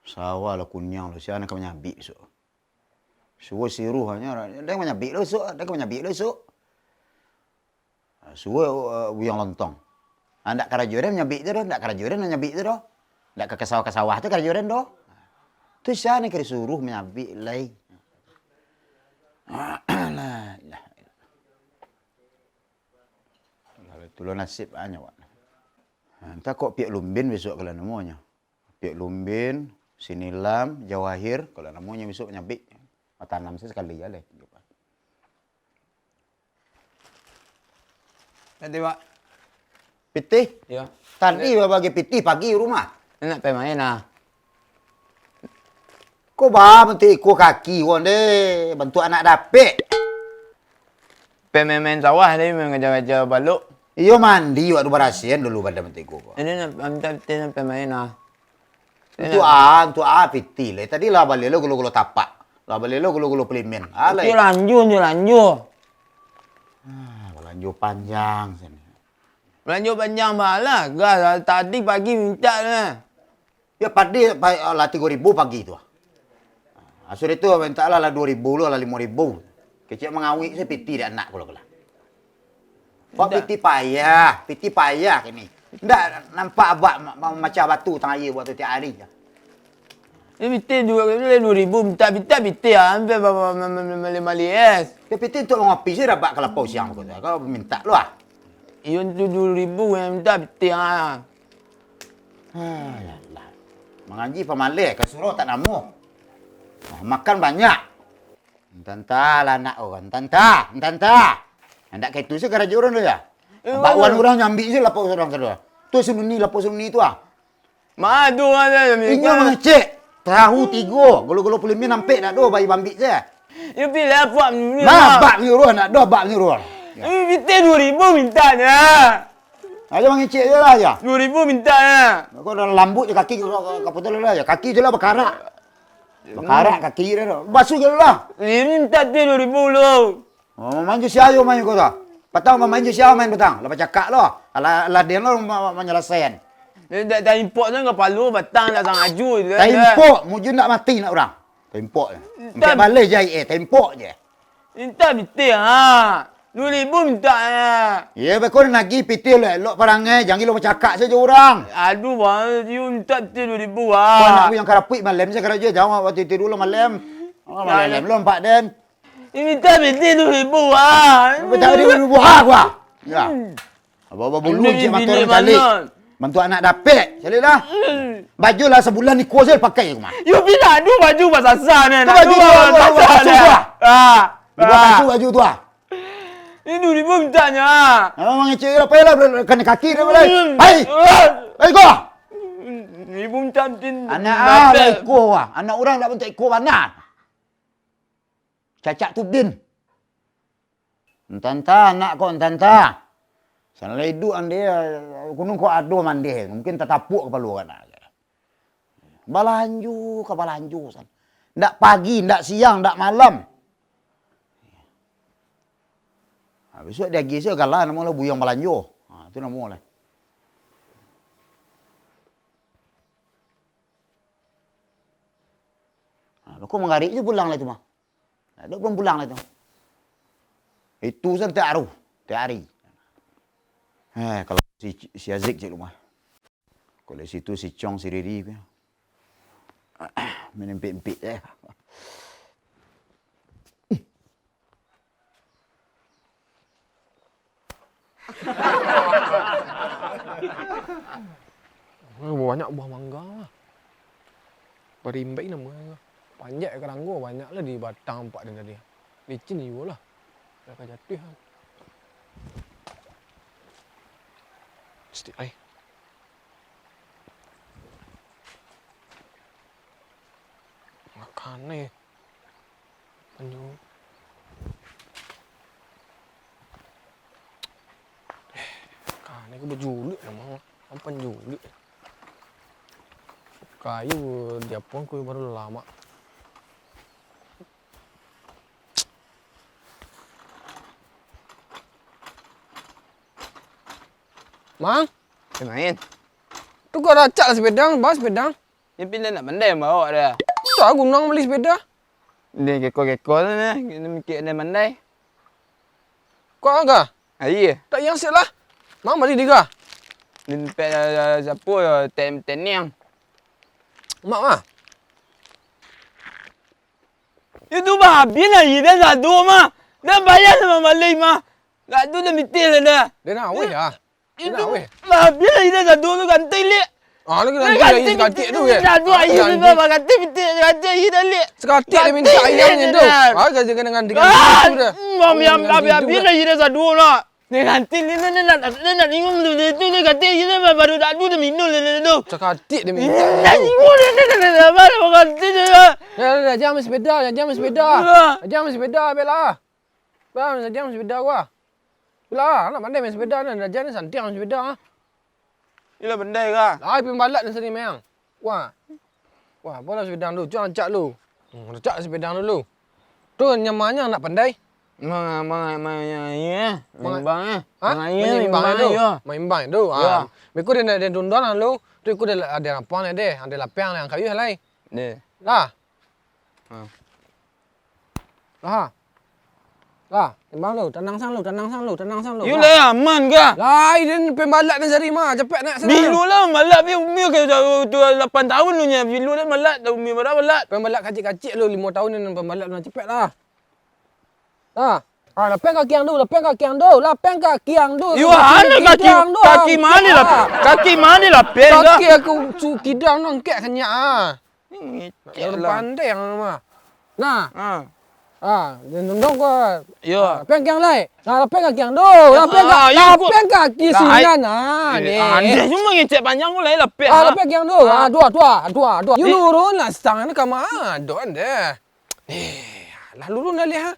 Sawah lah kunyang lah. Siapa nak menyabik besok. Suruh siruh hanya. Dia menyabik lah besok. Dia menyabik lah besok. Suruh buyang lontong. Ndak karajo dia menyabik tu dah. Ndak karajo dia menyabik tu dah. Ndak ke sawah tu karajo dia dah. Tu siapa nak disuruh menyabik lai. Lah. Itulah nasib hanya wak. Entah kok piak lumbin besok kalau namanya. Piak lumbin, sinilam, jawahir, kalau namanya besok nyabik. Tanam sekali ya leh. Nanti Pak. Pitih? Ya. Tadi bagi pitih pagi rumah. Nak pergi main lah. Kau bantu ikut kaki kau deh. Bantu anak dapet. Pergi main sawah ni, main kejar-kejar baluk. Iyo mandi waktu berasian dulu pada mentego kau. Ini nak pergi main lah. Untuk pitih leh. Tadi lah balik lo gulu-gulu tapak. Lah balik lo gulu-gulu pelimen. Itu lanjut. Lanjut panjang sini. Lanjut panjang malah. Gas tadi pagi minta lah. Ya padi lah 3.000 pagi tu. Asal itu minta lah 2.000 lah 5.000. Kecil mengawik saya pitih dia anak kalau. Kok pitih payah kini. Ndak nampak abak macam batu tengah air buat tiap hari. Ini pitih 2.000 minta pitih hampir mali es. Dia pitih untuk ngopi saya dapat kelapau siang kau. Kau minta lu ah. Iyo 2.000 yang minta pitih ah. Alah. Mengaji pamalih ke suruh tak namu. Makan banyak. Entah lah anak orang. Entah. Hendak kayak itu sih kerja orang tu ya. Bakwan orang nyambi sih lapau orang kedua. Tu lapau sunni tu ah. Madu ada. Inya mengecek. Tahu 3. Gulu-gulu pulimin sampai nak do bayi bambik saya. You pilih apa? Bak nyuruh nak do bak nyuruh. Ini pitih 2.000 mintanya. Aja mengecek je lah ya. 2.000 mintanya. Kau dah lambut je kaki kaputol lah ya. Kaki je lah berkarak. Berkarak kaki dia tu. Basuh je lah. Ini minta 2.000 lu. Oh, main je siayo main kau tu. Petang main je siayo main petang. Lepas cakap lo. Ala dia lo menyelesaikan. Dia dah import tu ke Palu batang dah sang aju je. Tempok, mujur nak mati nak orang. Tempok je. Empat balik je tempok je. Minta pitih ha. 2.000 minta ya. Ya, kau nak pergi pitih elok perangai. Jangan lo bercakap saja orang. Aduh bang, you minta pitih 2.000 Kau ah. nak yang karapik malam saya kerja. Jangan waktu itu dulu malam. Malam lo 4 den. Ini minta pitih 2.000 ah. Betul dia buah gua. Ya. Apa bulu je mata orang calik. Bantu anak dapet. Calik lah. Baju lah sebulan ni kuasa pakai aku mah. You bila adu baju pasasa ni. Baju pasasa. Baju tu ah. Ini 2.000 mintanya. Memang ngecek lah payah lah kena kaki dia boleh. Hai. Hai kau. Ibu minta tin. Anak lah ikut ah. Anak orang tak bentuk ikut mana. Cacak tu din. Entah anak kau entah. Sana hidup dia gunung kau ado mandi. Mungkin tertapuk kepala kan. Balanju san. Ndak pagi, ndak siang, ndak malam. Besok dia pergi saya galah nama lah buyang balanju. Itu nama lah. Kau mengarik je pulang lah itu mah. Ada belum pulang lah itu. Itu san tiap hari. Kalau si Azik je rumah. Kalau situ si Chong si Riri punya. Menempik-empik je. Banyak buah mangga lah. Berimbek nama. Panjat ke ranggu banyak lah di batang empat dia tadi. Licin juga lah. Dah akan jatuh lah. Mesti air. Makan ni. Penyu. Makan ni ke berjulit nama. Penjulit. Kayu dia pun aku baru lama. Mang, Main. tukar racak lah sepeda, bawa sepeda. Dia pilih nak pandai bawa dia. Tak gunung beli sepeda. Dia kekor-kekor tu ni. Kita mikir dia pandai. Kau agak? Iya. Tak yang siap lah. Mang balik dia. Dia tempat siapa Teniang. Mak mah. Itu mah habis lah dia satu mah. Dah bayar sama balik mah. Kat tu dah mitil lah dah. Dia nak awet lah. Dia nak Itu awet. lah habis lah dia satu tu ganti lek. Ah, lagi nanti lagi sekatik tu ke? Satu air tu mah ganti mitil ganti air dah lek. Sekatik dia minta ayamnya tu. Ah, kerja dengan tu dah. Habis lah dia satu lah. Dia ganti dia nak ningung tu dia tu dia ganti dia baru dah tu dah minum dia tu. Sekatik dia minta. Nak ningung dia baru ganti dia. Dah jam sepeda, jam sepeda. Jam sepeda bela. Bang, jam sepeda gua. Bela, nak pandai main sepeda ni. Dah jam ni santai main sepeda. Ila pandai ke? Ai pembalak ni sini memang. Wah. Wah, bola sepeda dulu. Jangan cak lu. Cak sepeda dulu. Tu nyamannya nak pandai. Iya. Bang eh. Ha? Main tu. Main bang tu. Ah. Beku dia tundon lu. Tu aku ada apa ni deh. Ada lapang yang kayu halai. Deh. Lah. Ha. Lah. Lah, timbang lu, tenang sang lu. You lah aman ke? Lah, ini pembalak ni sari mah, cepat nak sana. Bilu lah malak umi ke 8 tahun lu nya. Bilu lah malak, dah umi berapa malak? Pembalak kacik-kacik lu 5 tahun ni pembalak lu cepat lah. Lah. Ah, lapang kaki yang tu. You ana kaki mana lah? Kaki mana lah pen ke? Kaki aku kidang nongkek kenyak ah. Ngecek Lah. Pandai yang mah. Nah. Ha. Ah, nundong ko. Ya. Lapang kaki yang lai. Nah, lapang kaki yang tu. Lapang kaki sinan ah. Ni. Dia cuma ngecek panjang ku lai lah pen. Ah, lapang kaki yang tu. Ah, dua. You lurun lah stang ni kama. Don deh. Lah lurun dah lihat.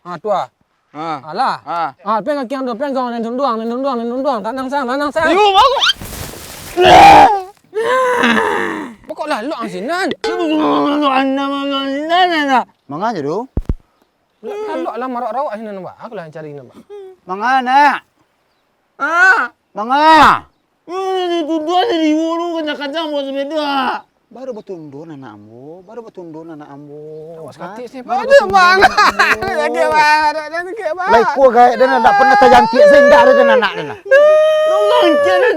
Ah, tua. Ha. Alah. Ha. Ah, lapang kaki yang tu. Lapang kaki yang nundong. Tanang sang. You aku. Pokoklah lu ang sinan. Manganya tu? Lu lah marok rawak sinan nampak. Aku lah yang cari nampak. Mangana? Ah. Manga? Tuduhan dari burung kencang-kencang buat sepeda. Baru bertundun anak ambo. Awas katik sini. Ada bang. Lagi bang. Laiku gaya dan nak pernah terjantik sehingga ada dan anak dan.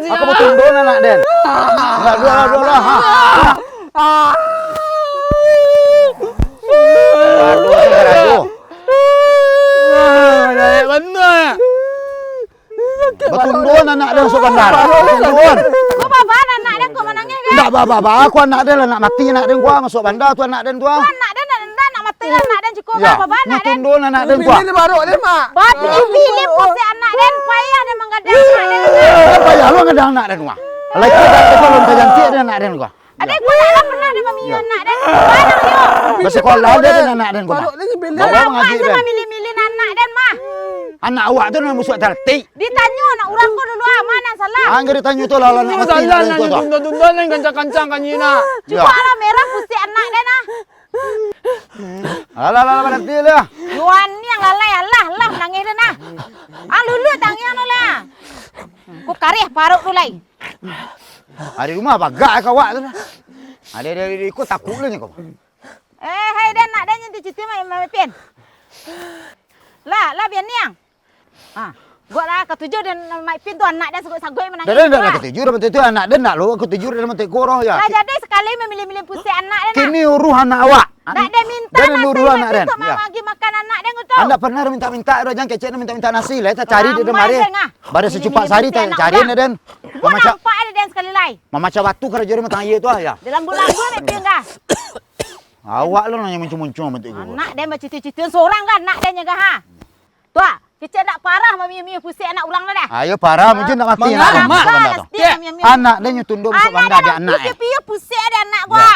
Aku bertundun anak dan. Enggak dua lah. Aduh. Benar. Bertundun anak dan sok bandar. Bertundun. Kau bapa anak dan kau menangnya kan? Tak baba, aku anak dia lah nak mati anak dan gua masuk bandar tu anak dan tu. Kau anak dan nak mati anak dan cukup Ya, bapa anak dan. bertundun anak dan gua. Pilih baru dia mak. Bapak pilih pose anak dan payah dan menggadang anak dan. Apa ya lu ngedang anak dan gua? Laiku dah kalau terjantik dan anak dan gua. Adik gua nak pernah dia mami anak dan. Mana yo? Bersekolah dia dan anak dan gua. Baru lagi pilih. Bawa Kenapa mengaji sama dan. milih-milih anak dan mah? Anak awak tu nak musuh tertik. Ditanya nak orang kau dulu mana salah? Angger ditanya tu lah nak mati Masalah anak nak tu tu. tundun-tundun yang kencang-kencang kan Yina. Ya. Cuba lah merah putih anak dan ah. Alah berhenti lah. Yuan ni yang lalai Allah nangis dan ah. Ah lulu tangian lah. Ku karih paruk tu lai. Ada rumah apa gak kawak tu lah. Ada ikut takut lah ni kau. Hai dan nak dan yang cuci mai pen. Lah biar niang. Ah, gua lah ketujuh dan mai pin tu anak dan sagoi menangis. Dan dah ketujuh dah betul anak dan nak lu ketujuh dah mati koroh ya. Lah jadi sekali memilih-milih pusing anak dan. Kini uruh anak awak. Tak ada minta Dan nasi uruh anak dan. untuk bagi makan anak dan tu. Anda pernah minta dah jangan kecek minta nasi lah. Kita cari dia mari. Baru secupak sari kita cari dia dan. Gua nampak ada dan sekali lai. Macam batu kerja dia matang air tu ya. Dalam bulan gua mai pin dah. Awak lu nanya muncul-muncul mati gua. Anak dan bercita-cita seorang kan nak dan jaga ha. Tua, kecek nak parah mami pusing anak ulang dah. Ayo parah mungkin nak mati Mak, anak. Anak dia nyutunduk masuk bandar dia anak. Piye pusing ada anak gua.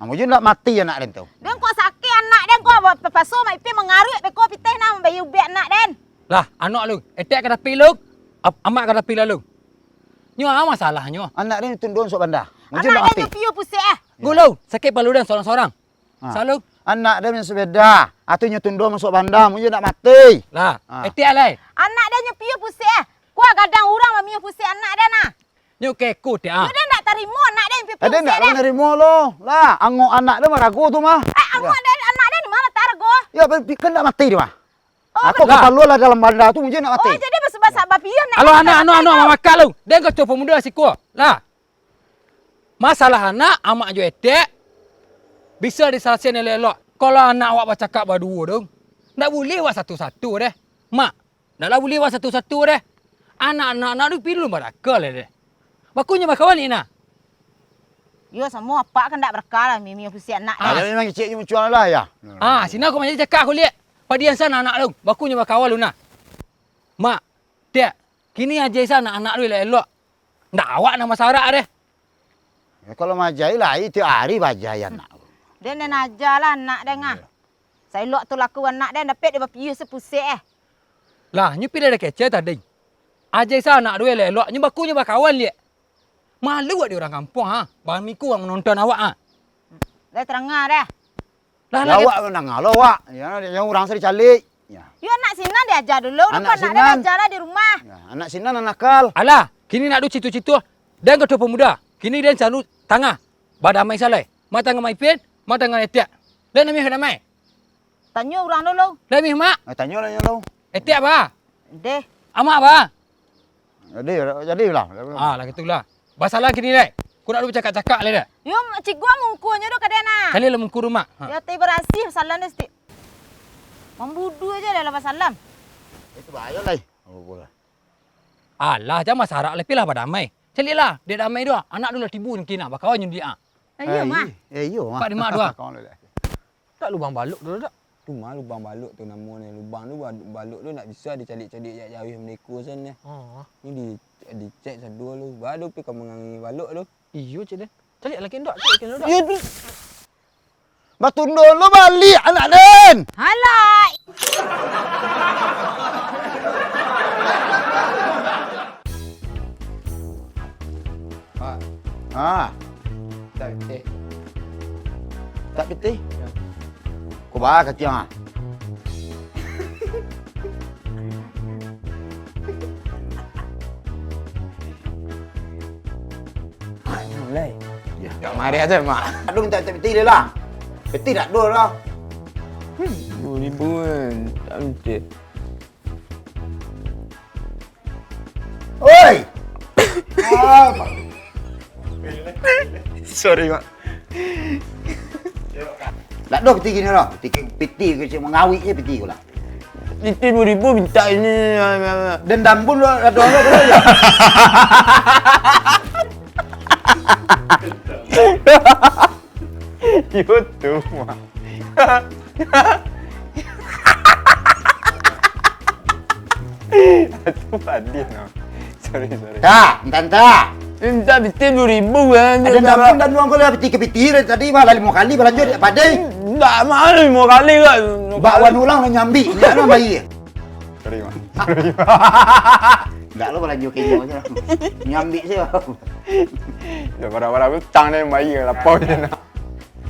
Mungkin nak mati anak dia tu. Dan kau sakit anak dan kau papaso mai pi mengarut pe kau piteh na bayu be anak dan. Lah, anak lu, etek kata piluk, amak kata pila lu. Nyo apa masalahnya? Anak dia nyutunduk masuk bandar. Mungkin Anak nak mati. dan piye pusing Gulu, sakit palu dan seorang-seorang. Selalu. Anak dia punya sepeda. Atau nyutunduk masuk bandar. Mungkin nak mati. Lah, Ha. etek alai. Anak dan piye pusing Kuah gadang orang mami pusing anak dia nah. Nyo kekut dia. Dia nak terima anak dia pipi Ada nak kena nerima lo. Lah, angok anak dia mah ragu tu mah. Anak dia ni mana targo? Ya, kan nak mati dia mah. Oh, Aku kapal lu lah dalam bandar tu mungkin nak Oh, mati. jadi bersebab bapian nak. Alo anak mamak lu. Dia kau tu pemuda siku. Lah. Masalah anak amak jo etek. Bisa diselesaikan elok. Kalau anak awak bercakap berdua dong. Tak boleh awak satu-satu deh. Mak, taklah boleh awak satu-satu deh. Anak-anak tu pilu berakal deh. Bakunya berkawan ni nak. Yo semua pak kan tak berkala mimi pusing anak Ah, dia. memang cik ni mencual lah ya. Sini aku macam cakap aku lihat. Padian sana anak lu. Bakunya berkawan lu nak. Mak, dek. Kini aja sana anak lu elok. Tak awak nama sarak deh. Ya, kalau majai lah, itu hari bajai anak. Dia nak ajar lah anak dia ngah. Saya lok tu laku anak dia dapat dia bapian sepusing Lah, nyu pilih dah kecil tadi. Aja sana anak lu elok. Nyu bakunya berkawan lihat. Malu buat di orang kampung ha. Bahan miku yang menonton awak ha. Dia terengah dah. Ya, awak menang lo awak. Ya, yang orang seri calik. Ya. Yo anak Sinan dia ajar dulu. Anak Anak dia Sinan. ajar lah di rumah. Ya, anak Sinan anak nakal. Alah, kini nak du citu-citu. Dan ketua pemuda. Kini dia selalu tangah. Badamai salai. Mata ngamai pin, mata ngamai etiak. Dan namih damai. Tanya orang dulu. Namih mak, Tanya lah yang lo. etiak apa? Deh. Amak apa? Jadi lah. Lah gitulah. Basalah kini deh. Ku nak du bercakap-cakap le dah. Yo cik gua mungkunya tu kadang nak. Kali lah mengku rumah. Ya teh berasih salam dia sti. Membudu aja dah lepas salam. Itu bahaya lah. Oh, boleh. Alah, jangan masarak lebih lah badamai. Celilah, dia damai dua. Anak dulu tibu ni kina. Bakawan nyum dia. Ya mah. Iyo mah. Pak di mak dua. Tak lubang baluk dulu tak? Tu mah lubang baluk tu nama ni. Lubang tu baluk tu nak bisa dicalik-calik jauh-jauh mereka sana. Oh. Ni dicek sedua lu. Baru pergi kau mengangi baluk tu. Iyo cik dia. Calik lagi ndak, calik lagi ndak. Ya tu. Batundul lo balik anak den. Halai. Pak, Ah, tak betul. tak betul. Kau bah kata ah. Mulai. Ya, mari aja mak. Aduh minta tak betul dia lah. Betul tak dua lah. 2,000 kan. Tak betul. Oi. Sorry mak. Tak dua peti gini lah. Peti ke cik mengawik je peti kau lah. Itu 2,000 minta ini. Dendam pun ada orang tu ya. YouTube mak. Itu padin mak. Sorry. Tak, entah. Minta betul 2,000 kan. Dendam pun dan uang kau lah peti ke peti tadi malah 5 kali berlanjut padai. Tak mahal 5 kali kan. Bakwan ulang lah nyambi. Jangan bayi. Sorry mak. Tak lo berlanjut kejo aja. Nyambi je. Dah barang-barang hutang dia bayi lapau je nak.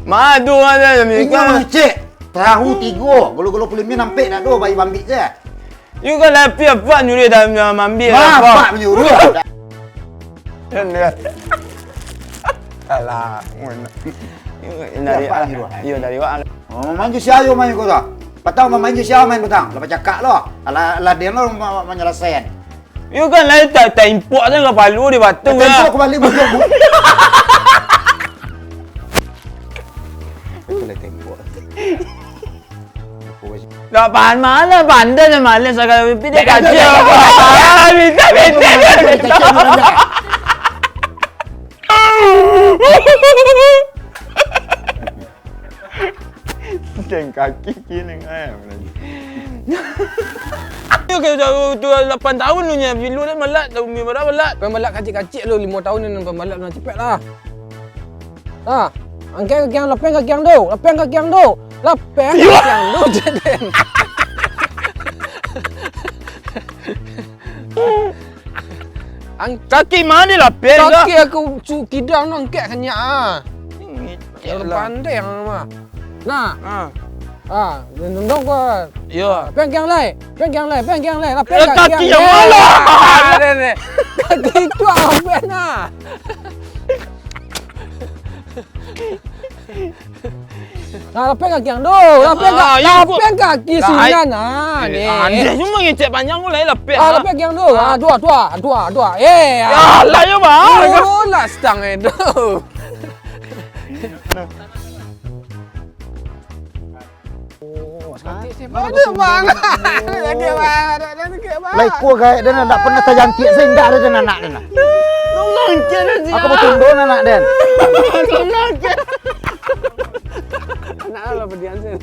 Madu aja Ini mereka. mah cik. Tahu 3. Golo-golo pulimnya nampak nak do bayi bambi je. You kan lepi apa nyuri dah mambi Bapak menyuruh. Dan dia. Alah, mana. Dari Bapak nyuruh. Iyo dari wak. Oh, main je siapa main kau tak? Patang main je siapa main petang. Lepas cakap lo. Alah dia lo menyelesaikan. You kan lain tak import je ke Palu di Batu Tempo ya. kembali bujur. Boleh tempo. Tak pahan mana pandai je malas agak pipi dia kacau. Minta. Ceng kaki kini ayam lagi. You kan tu 8 tahun lu nya bilu dah melat dah umi berapa melat. Pembalap kacik-kacik lu 5 tahun ni pembalap nak cepet lah. Ha, angkat kaki yang lapang kaki yang tu. Lapang kaki yang tu. Lapang kaki yang tu jadi. Kaki mana lah pen dah. Kaki aku kidang nak angkat kenyak ah. Yang pandai yang mah. Nah, Ha. Nendong ko. Ya. Peng kiang lai. Lah Kaki yang mana? Kaki tu apa nak? Lapeng kaki yang do. Lapeng kaki sinan ni. Dia cuma ngecek panjang pula lepek. Lapeng kaki yang do. Dua. Ya, lah ya bang. Oh, lah stang itu. Ada bang. Lagi bang. Lai ku gaya dan tak pernah terjantik sehingga ada dan anak dan. Tolong kena dia. Aku betul don anak dan. Tolong kena. Anak lah berdiam sen.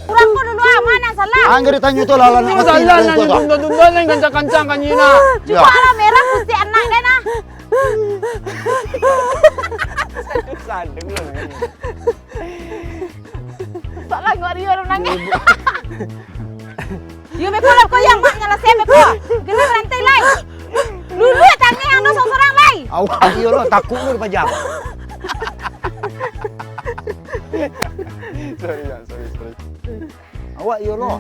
Kurang ko dulu mana salah. Angger ditanya tu lah lah. Salah nak tunda-tunda nang kancang-kancang kan Yina. Ya. Kepala merah putih anak deh nah. Sadeng lah. Tak lah ngok Rio nangis. Yo beko lah ko yang mak nyala saya beko. Kena rantai lai. Lulu tangan yang seorang lai. Awak dia lah takut lu dipajam. Sorry. Awak yo lah.